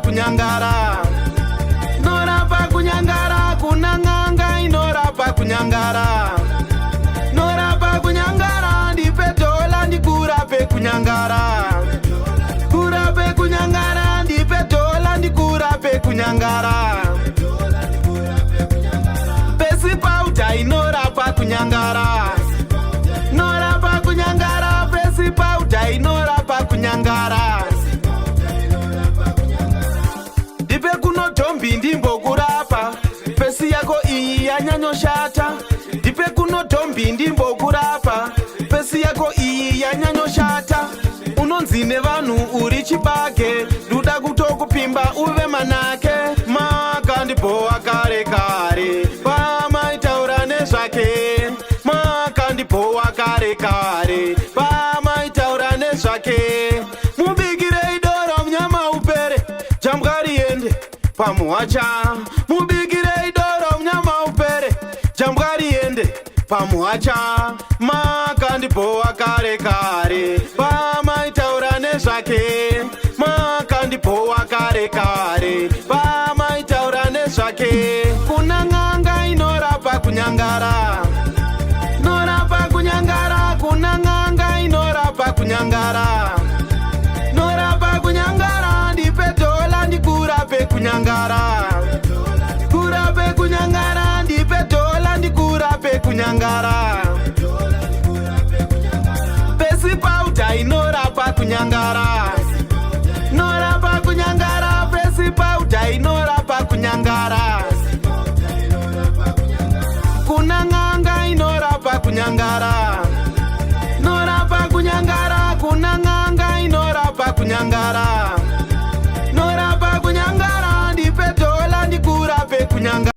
kunyangara. Norapa kunyangara, kuna nganga inorapa kunyangara. Norapa kunyangara, ndipe dola ndikurape kunyangara. Kurape kunyangara, ndipe dola ndikurape kunyangara. Pesi pauta inorapa kunyangara. Norapa kunyangara, pesi pauta inorapa kunyangara. Ndipe kuno tombi ndimbo kurapa, pesi yako iyi yanyanyoshata. Ndipe kuno tombi ndimbo kurapa, pesi yako iyi yanyanyoshata. Unonzine vanhu uri chibage, duda kutokupimba uve manake. Maka ndipowa kare kare, pamaitaura nezvake. Maka ndipowa kare kare, pamaitaura nezvake. Mubigirei doro mnyama upere, jambwari ende pamuwacha. Mubigirei doro mnyama upere, jambwari ende pamuwacha. Maka ndipowa kare kare, pamaitaura nezvake. Maka ndipowa kare kare, pamaitaura nezvake. Kuna nganga inorapa kunyangara. Norapa kunyangara, kuna nganga inorapa kunyangara. Norapa kunyangara, ndipe dola ndikurape kunyangara. Kurape kunyangara, ndipe dola ndikurape kunyangara. Pesi pauta inorapa kunyangara. Norapa kunyangara, pesi pauta inorapa kunyangara. Kuna nganga inorapa kunyangara. Norapa kunyangara, kuna nganga inorapa kunyangara. Norapa kunyangara, ndipe dola ndikurape kunyangara.